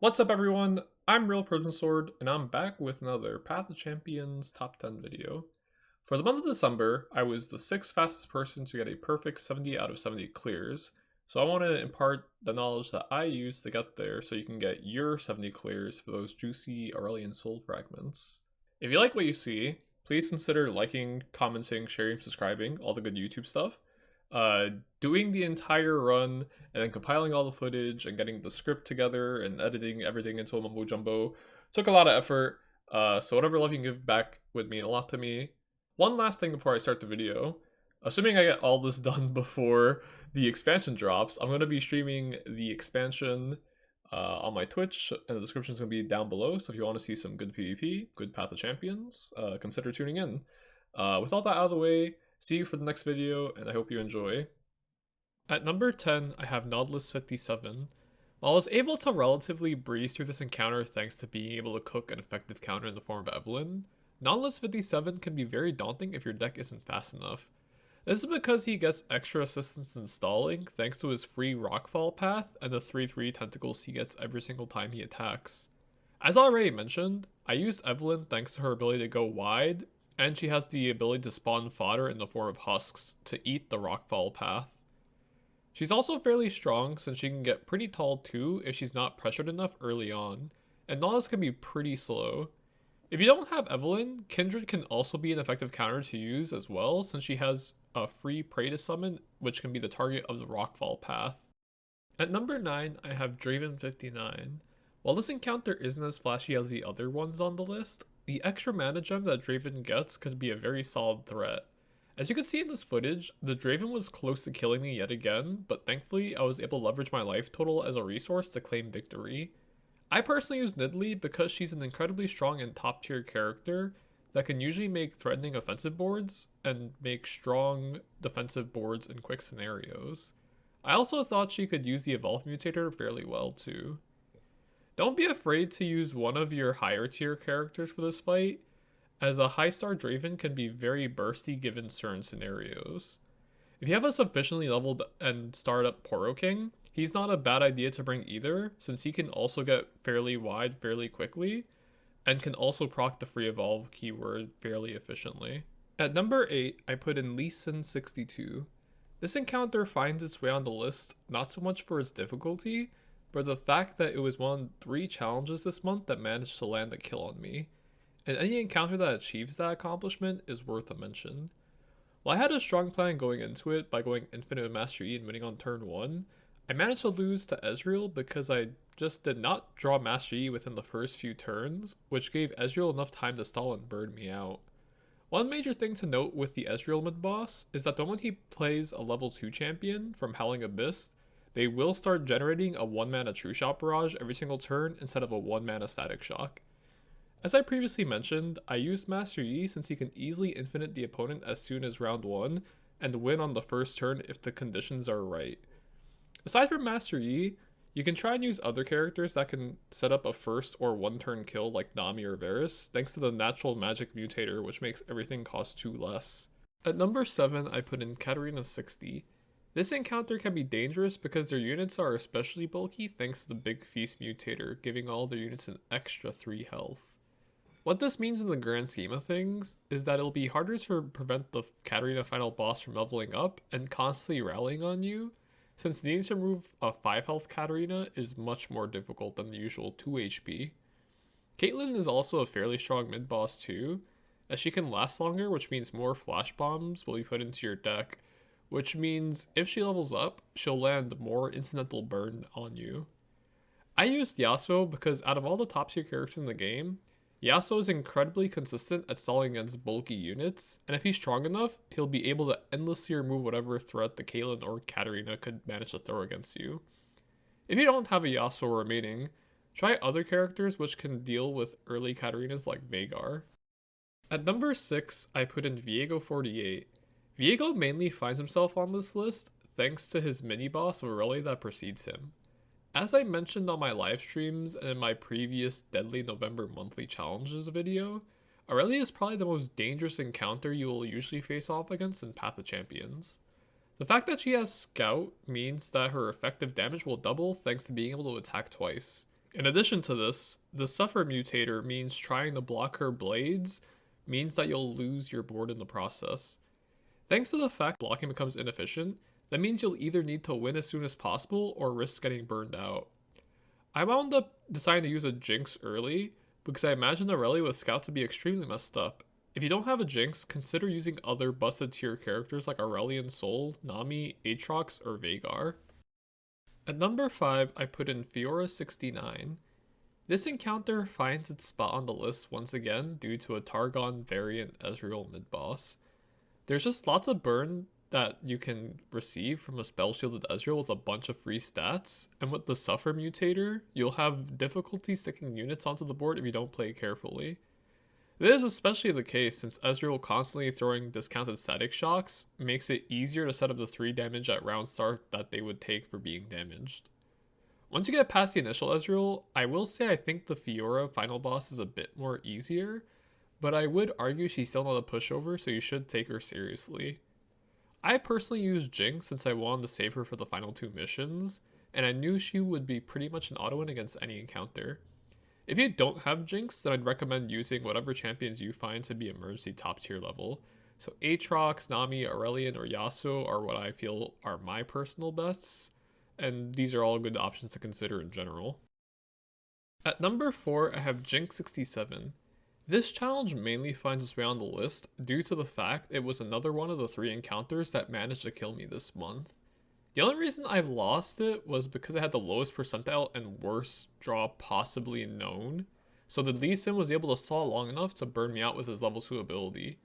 What's up everyone, I'm Real Prison Sword, and I'm back with another Path of Champions Top 10 video. For the month of December, I was the 6th fastest person to get a perfect 70 out of 70 clears, so I want to impart the knowledge that I used to get there so you can get your 70 clears for those juicy Aurelian Soul fragments. If you like what you see, please consider liking, commenting, sharing, subscribing, all the good YouTube stuff. Uh, Doing the entire run and then compiling all the footage and getting the script together and editing everything into a mumbo jumbo took a lot of effort. So whatever love you can give back would mean a lot to me. One last thing before I start the video. Assuming I get all this done before the expansion drops, I'm going to be streaming the expansion on my Twitch, and the description is going to be down below. So if you want to see some good PvP, good Path of Champions, consider tuning in. With all that out of the way, see you for the next video, and I hope you enjoy. At number 10, I have Nautilus 57. While I was able to relatively breeze through this encounter thanks to being able to cook an effective counter in the form of Evelyn, Nautilus 57 can be very daunting if your deck isn't fast enough. This is because he gets extra assistance in stalling thanks to his free Rockfall path and the 3/3 tentacles he gets every single time he attacks. As already mentioned, I used Evelyn thanks to her ability to go wide, and she has the ability to spawn fodder in the form of husks to eat the Rockfall path. She's also fairly strong since she can get pretty tall too if she's not pressured enough early on, and Nautilus can be pretty slow. If you don't have Evelyn, Kindred can also be an effective counter to use as well since she has a free prey to summon which can be the target of the Rockfall path. At number 9, I have Draven 59. While this encounter isn't as flashy as the other ones on the list, the extra mana gem that Draven gets could be a very solid threat. As you can see in this footage, the Draven was close to killing me yet again, but thankfully I was able to leverage my life total as a resource to claim victory. I personally use Nidalee because she's an incredibly strong and top tier character that can usually make threatening offensive boards and make strong defensive boards in quick scenarios. I also thought she could use the Evolve Mutator fairly well too. Don't be afraid to use one of your higher tier characters for this fight, as a high star Draven can be very bursty given certain scenarios. If you have a sufficiently leveled and starred up Poro King, he's not a bad idea to bring either, since he can also get fairly wide fairly quickly, and can also proc the free evolve keyword fairly efficiently. At number 8, I put in Lee Sin 62. This encounter finds its way on the list not so much for its difficulty, but the fact that it was one of 3 challenges this month that managed to land a kill on me, and any encounter that achieves that accomplishment is worth a mention. While I had a strong plan going into it by going infinite with Master Yi and winning on turn 1, I managed to lose to Ezreal because I just did not draw Master Yi within the first few turns, which gave Ezreal enough time to stall and burn me out. One major thing to note with the Ezreal mid boss is that the moment he plays a level 2 champion from Howling Abyss, they will start generating a 1 mana True Shot Barrage every single turn instead of a 1 mana Static Shock. As I previously mentioned, I used Master Yi since he can easily infinite the opponent as soon as round 1 and win on the first turn if the conditions are right. Aside from Master Yi, you can try and use other characters that can set up a first or 1 turn kill like Nami or Varus, thanks to the natural magic mutator which makes everything cost 2 less. At number 7, I put in Katarina 60. This encounter can be dangerous because their units are especially bulky thanks to the Big Feast mutator, giving all their units an extra 3 health. What this means in the grand scheme of things is that it'll be harder to prevent the Katarina final boss from leveling up and constantly rallying on you, since needing to remove a 5 health Katarina is much more difficult than the usual 2 HP. Caitlyn is also a fairly strong mid boss too, as she can last longer, which means more flash bombs will be put into your deck, which means if she levels up, she'll land more incidental burn on you. I used Yasuo because out of all the top tier characters in the game, Yasuo is incredibly consistent at stalling against bulky units, and if he's strong enough, he'll be able to endlessly remove whatever threat the Caitlyn or Katarina could manage to throw against you. If you don't have a Yasuo remaining, try other characters which can deal with early Katarinas like Veigar. At number 6, I put in Viego 48. Viego mainly finds himself on this list thanks to his mini-boss Aurelia that precedes him. As I mentioned on my live streams and in my previous Deadly November monthly challenges video, Aurelia is probably the most dangerous encounter you will usually face off against in Path of Champions. The fact that she has Scout means that her effective damage will double thanks to being able to attack twice. In addition to this, the Suffer Mutator means trying to block her blades means that you'll lose your board in the process. Thanks to the fact blocking becomes inefficient, that means you'll either need to win as soon as possible or risk getting burned out. I wound up deciding to use a Jinx early because I imagine the rally with Scout to be extremely messed up. If you don't have a Jinx, consider using other busted tier characters like Aurelion Sol, Nami, Aatrox, or Veigar. At number 5, I put in Fiora 69. This encounter finds its spot on the list once again due to a Targon variant Ezreal mid-boss. There's just lots of burn that you can receive from a spell shielded Ezreal with a bunch of free stats, and with the Suffer Mutator, you'll have difficulty sticking units onto the board if you don't play carefully. This is especially the case since Ezreal constantly throwing discounted static shocks makes it easier to set up the 3 damage at round start that they would take for being damaged. Once you get past the initial Ezreal, I will say I think the Fiora final boss is a bit more easier, but I would argue she's still not a pushover, so you should take her seriously. I personally used Jinx since I wanted to save her for the final 2 missions, and I knew she would be pretty much an auto-win against any encounter. If you don't have Jinx, then I'd recommend using whatever champions you find to be emergency top tier level. So Aatrox, Nami, Aurelion, or Yasuo are what I feel are my personal bests, and these are all good options to consider in general. At number 4, I have Jinx 67. This challenge mainly finds its way on the list due to the fact it was another one of the 3 encounters that managed to kill me this month. The only reason I lost it was because I had the lowest percentile and worst draw possibly known, so the Lee Sin was able to stall long enough to burn me out with his level 2 ability.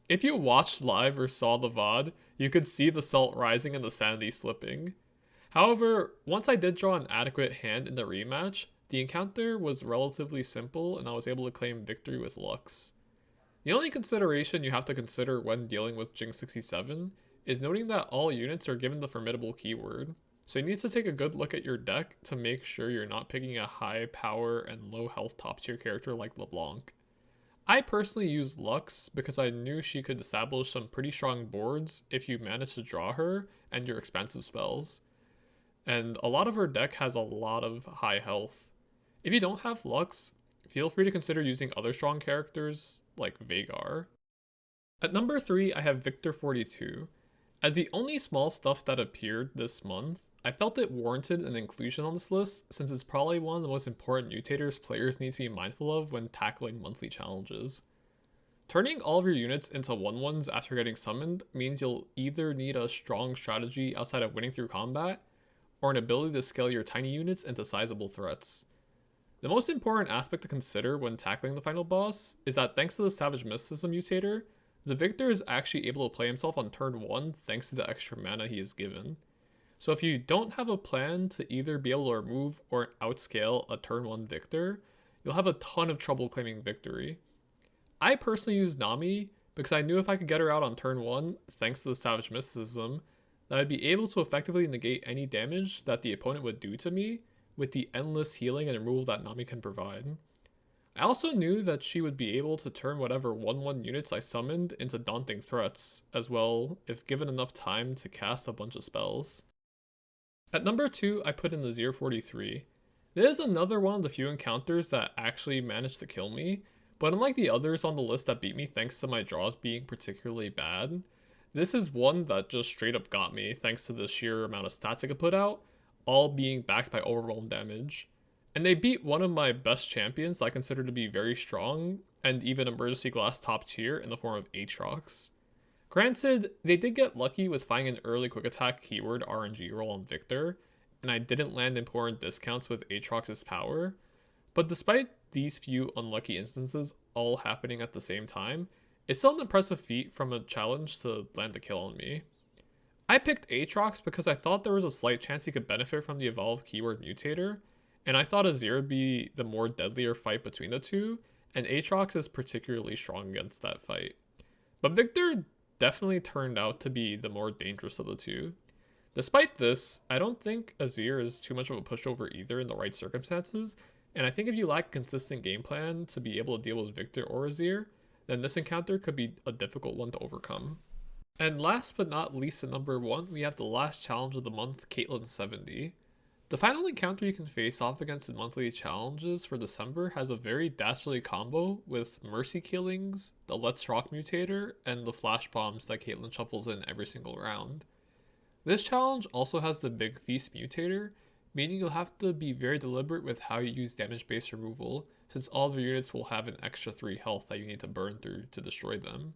If you watched live or saw the VOD, you could see the salt rising and the sanity slipping. However, once I did draw an adequate hand in the rematch, the encounter was relatively simple and I was able to claim victory with Lux. The only consideration you have to consider when dealing with Jinx 67 is noting that all units are given the formidable keyword, so you need to take a good look at your deck to make sure you're not picking a high power and low health top tier character like LeBlanc. I personally used Lux because I knew she could establish some pretty strong boards if you manage to draw her and your expensive spells, and a lot of her deck has a lot of high health. If you don't have Lux, feel free to consider using other strong characters like Veigar. At number 3, I have Victor 42. As the only small stuff that appeared this month, I felt it warranted an inclusion on this list since it's probably one of the most important mutators players need to be mindful of when tackling monthly challenges. Turning all of your units into 1/1s after getting summoned means you'll either need a strong strategy outside of winning through combat, or an ability to scale your tiny units into sizable threats. The most important aspect to consider when tackling the final boss is that thanks to the Savage Mysticism mutator, the Victor is actually able to play himself on turn 1 thanks to the extra mana he is given. So if you don't have a plan to either be able to remove or outscale a turn 1 Victor, you'll have a ton of trouble claiming victory. I personally used Nami because I knew if I could get her out on turn 1 thanks to the Savage Mysticism, that I'd be able to effectively negate any damage that the opponent would do to me with the endless healing and removal that Nami can provide. I also knew that she would be able to turn whatever 1/1 units I summoned into daunting threats, as well if given enough time to cast a bunch of spells. At number 2, I put in the Zir 43. This is another one of the few encounters that actually managed to kill me, but unlike the others on the list that beat me thanks to my draws being particularly bad, this is one that just straight up got me thanks to the sheer amount of stats I could put out, all being backed by overwhelm damage. And they beat one of my best champions I consider to be very strong, and even emergency glass top tier in the form of Aatrox. Granted, they did get lucky with finding an early quick attack keyword RNG roll on Victor, and I didn't land important discounts with Aatrox's power, but despite these few unlucky instances all happening at the same time, it's still an impressive feat from a challenge to land a kill on me. I picked Aatrox because I thought there was a slight chance he could benefit from the evolved keyword mutator, and I thought Azir would be the more deadlier fight between the two, and Aatrox is particularly strong against that fight. But Victor definitely turned out to be the more dangerous of the two. Despite this, I don't think Azir is too much of a pushover either in the right circumstances, and I think if you lack a consistent game plan to be able to deal with Victor or Azir, then this encounter could be a difficult one to overcome. And last but not least at number 1, we have the last challenge of the month, Caitlyn 70. The final encounter you can face off against in monthly challenges for December has a very dastardly combo with Mercy Killings, the Let's Rock Mutator, and the Flash Bombs that Caitlyn shuffles in every single round. This challenge also has the Big Feast Mutator, meaning you'll have to be very deliberate with how you use damage-based removal, since all of your units will have an extra 3 health that you need to burn through to destroy them.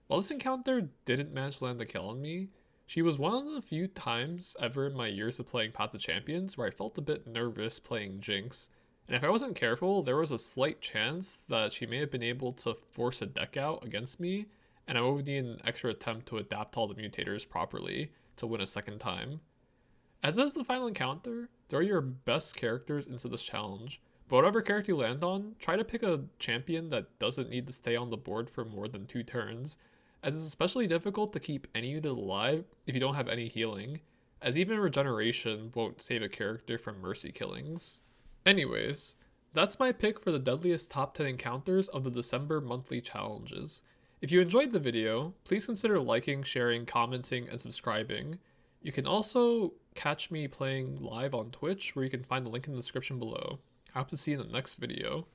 While this encounter didn't manage to land a kill on me, she was one of the few times ever in my years of playing Path of Champions where I felt a bit nervous playing Jinx, and if I wasn't careful, there was a slight chance that she may have been able to force a deck out against me, and I would need an extra attempt to adapt all the mutators properly to win a second time. As is the final encounter, throw your best characters into this challenge, but whatever character you land on, try to pick a champion that doesn't need to stay on the board for more than 2 turns, as it's especially difficult to keep any unit alive if you don't have any healing, as even regeneration won't save a character from mercy killings. Anyways, that's my pick for the deadliest top 10 encounters of the December monthly challenges. If you enjoyed the video, please consider liking, sharing, commenting, and subscribing. You can also catch me playing live on Twitch, where you can find the link in the description below. I hope to see you in the next video.